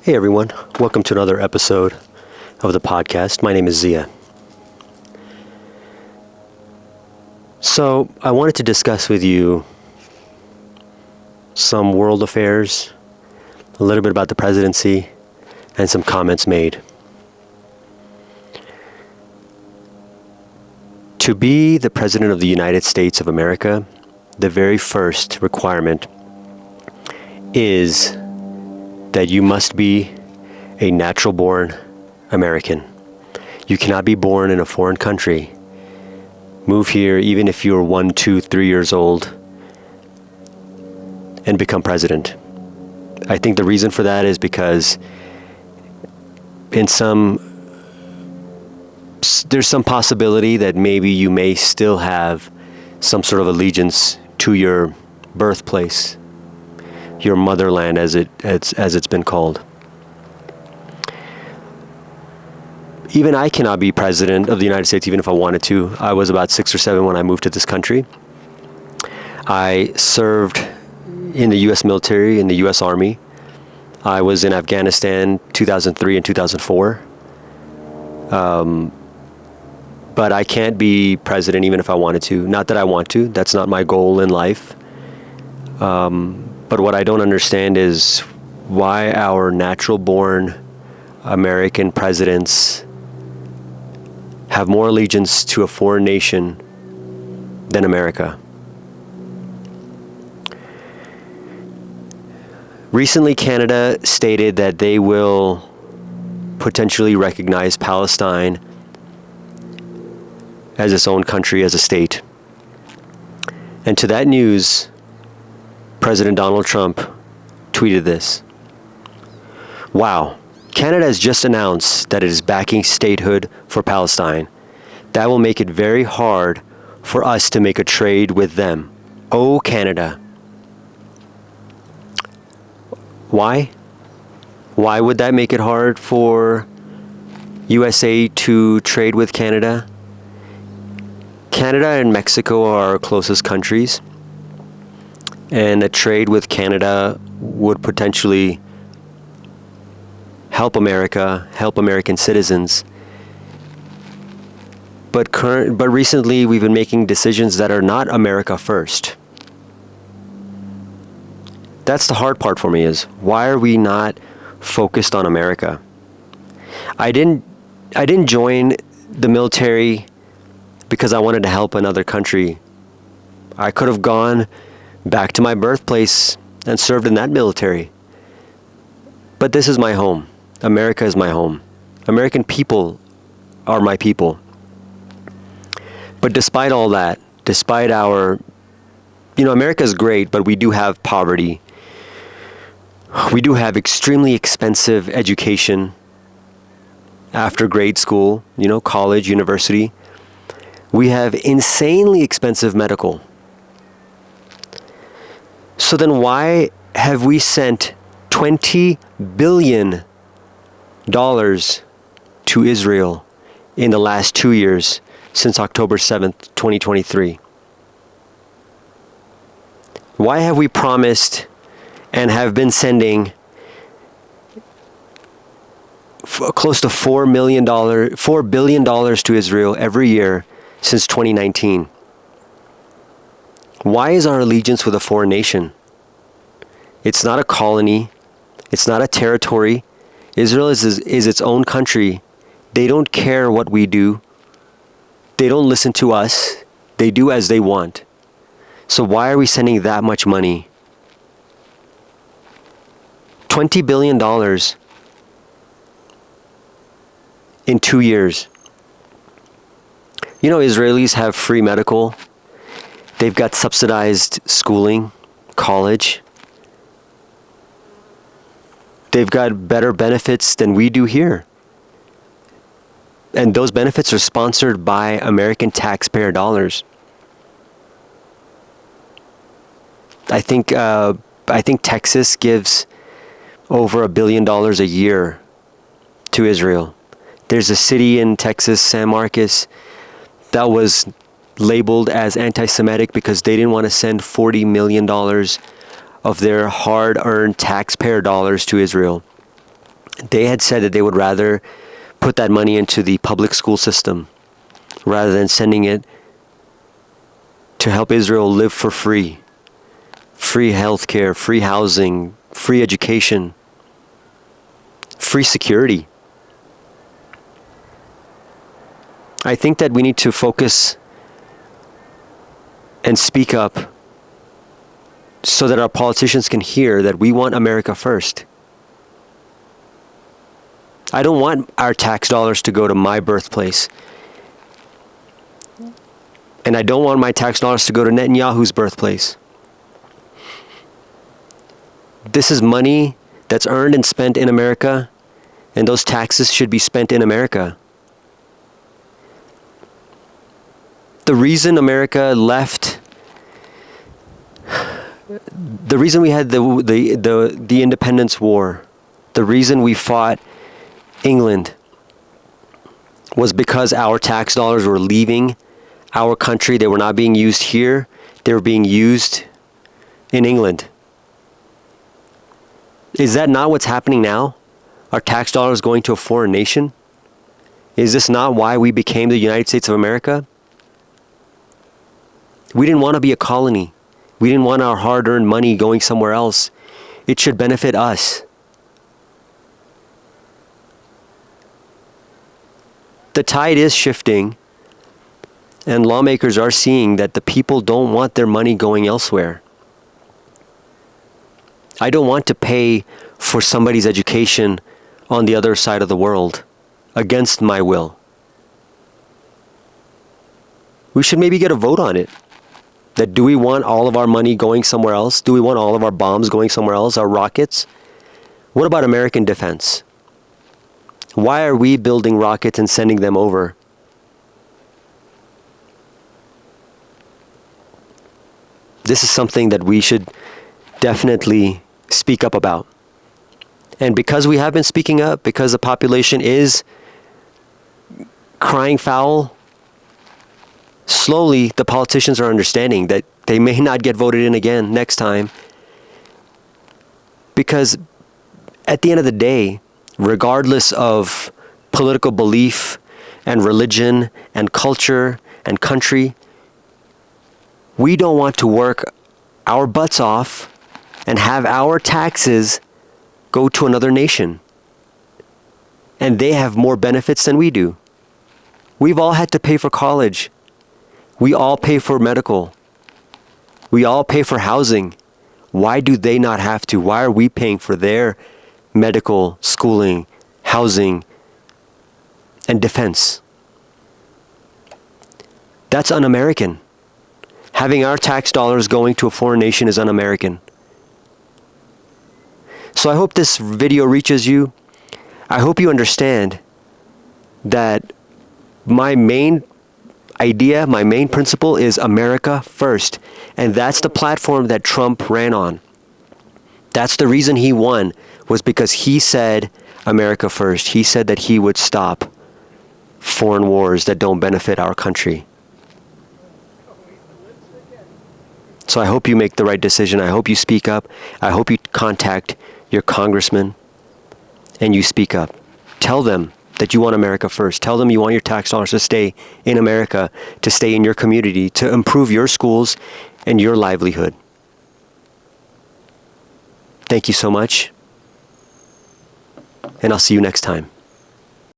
Hey everyone, welcome to another episode of the podcast. My name is Zia. So, I wanted to discuss with you some world affairs, a little bit about the presidency, and some comments made. To be the President of the United States of America, the very first requirement is that you must be a natural-born American. You cannot be born in a foreign country, move here even if you're 1, 2, 3 years old, and become president. I think the reason for that is because there's some possibility that maybe you may still have some sort of allegiance to your birthplace, your motherland, as it's been called. Even I cannot be president of the United States, even if I wanted to. I was about 6 or 7 when I moved to this country. I served in the U.S. military, in the U.S. Army. I was in Afghanistan 2003 and 2004. But I can't be president even if I wanted to. Not that I want to. That's not my goal in life. But what I don't understand is why our natural-born American presidents have more allegiance to a foreign nation than America. Recently, Canada stated that they will potentially recognize Palestine as its own country, as a state. And to that news, President Donald Trump tweeted this. Wow, Canada has just announced that it is backing statehood for Palestine. That will make it very hard for us to make a trade with them. Oh, Canada. Why? Why would that make it hard for USA to trade with Canada? Canada and Mexico are our closest countries. And a trade with Canada would potentially help America, help American citizens. But recently we've been making decisions that are not America first. That's the hard part for me, is why are we not focused on America? I didn't join the military because I wanted to help another country. I could have gone back to my birthplace and served in that military. But this is my home. America is my home. American people are my people. But despite all that, despite our, America is great, but we do have poverty. We do have extremely expensive education after grade school, college, university. We have insanely expensive medical. So then why have we sent $20 billion to Israel in the last 2 years since October 7th, 2023? Why have we promised and have been sending close to $4 billion to Israel every year since 2019? Why is our allegiance with a foreign nation? It's not a colony. It's not a territory. Israel is its own country. They don't care what we do. They don't listen to us. They do as they want. So why are we sending that much money? $20 billion in 2 years. Israelis have free medical. They've got subsidized schooling, college. They've got better benefits than we do here. And those benefits are sponsored by American taxpayer dollars. I think Texas gives over $1 billion a year to Israel. There's a city in Texas, San Marcos, that was labeled as anti-Semitic because they didn't want to send $40 million of their hard-earned taxpayer dollars to Israel. They had said that they would rather put that money into the public school system rather than sending it to help Israel live for free. Free healthcare, free housing, free education, free security. I think that we need to focus and speak up so that our politicians can hear that we want America first. I don't want our tax dollars to go to my birthplace. And I don't want my tax dollars to go to Netanyahu's birthplace. This is money that's earned and spent in America, and those taxes should be spent in America. The reason America left, the reason we had the Independence War, the reason we fought England was because our tax dollars were leaving our country. They were not being used here. They were being used in England. Is that not what's happening now? Our tax dollars going to a foreign nation? Is this not why we became the United States of America? We didn't want to be a colony. We didn't want our hard-earned money going somewhere else. It should benefit us. The tide is shifting, and lawmakers are seeing that the people don't want their money going elsewhere. I don't want to pay for somebody's education on the other side of the world against my will. We should maybe get a vote on it. That do we want all of our money going somewhere else? Do we want all of our bombs going somewhere else, our rockets? What about American defense? Why are we building rockets and sending them over? This is something that we should definitely speak up about. And because we have been speaking up, because the population is crying foul, slowly the politicians are understanding that they may not get voted in again next time. Because at the end of the day, regardless of political belief and religion and culture and country, we don't want to work our butts off and have our taxes go to another nation. And they have more benefits than we do. We've all had to pay for college. We all pay for medical. We all pay for housing. Why do they not have to? Why are we paying for their medical, schooling, housing, and defense? That's un-American. Having our tax dollars going to a foreign nation is un-American. So I hope this video reaches you. I hope you understand that my main idea, my main principle is America first. And that's the platform that Trump ran on. That's the reason he won, was because he said America first. He said that he would stop foreign wars that don't benefit our country. So I hope you make the right decision. I hope you speak up. I hope you contact your congressman and you speak up. Tell them that you want America first. Tell them you want your tax dollars to stay in America, to stay in your community, to improve your schools and your livelihood. Thank you so much, and I'll see you next time.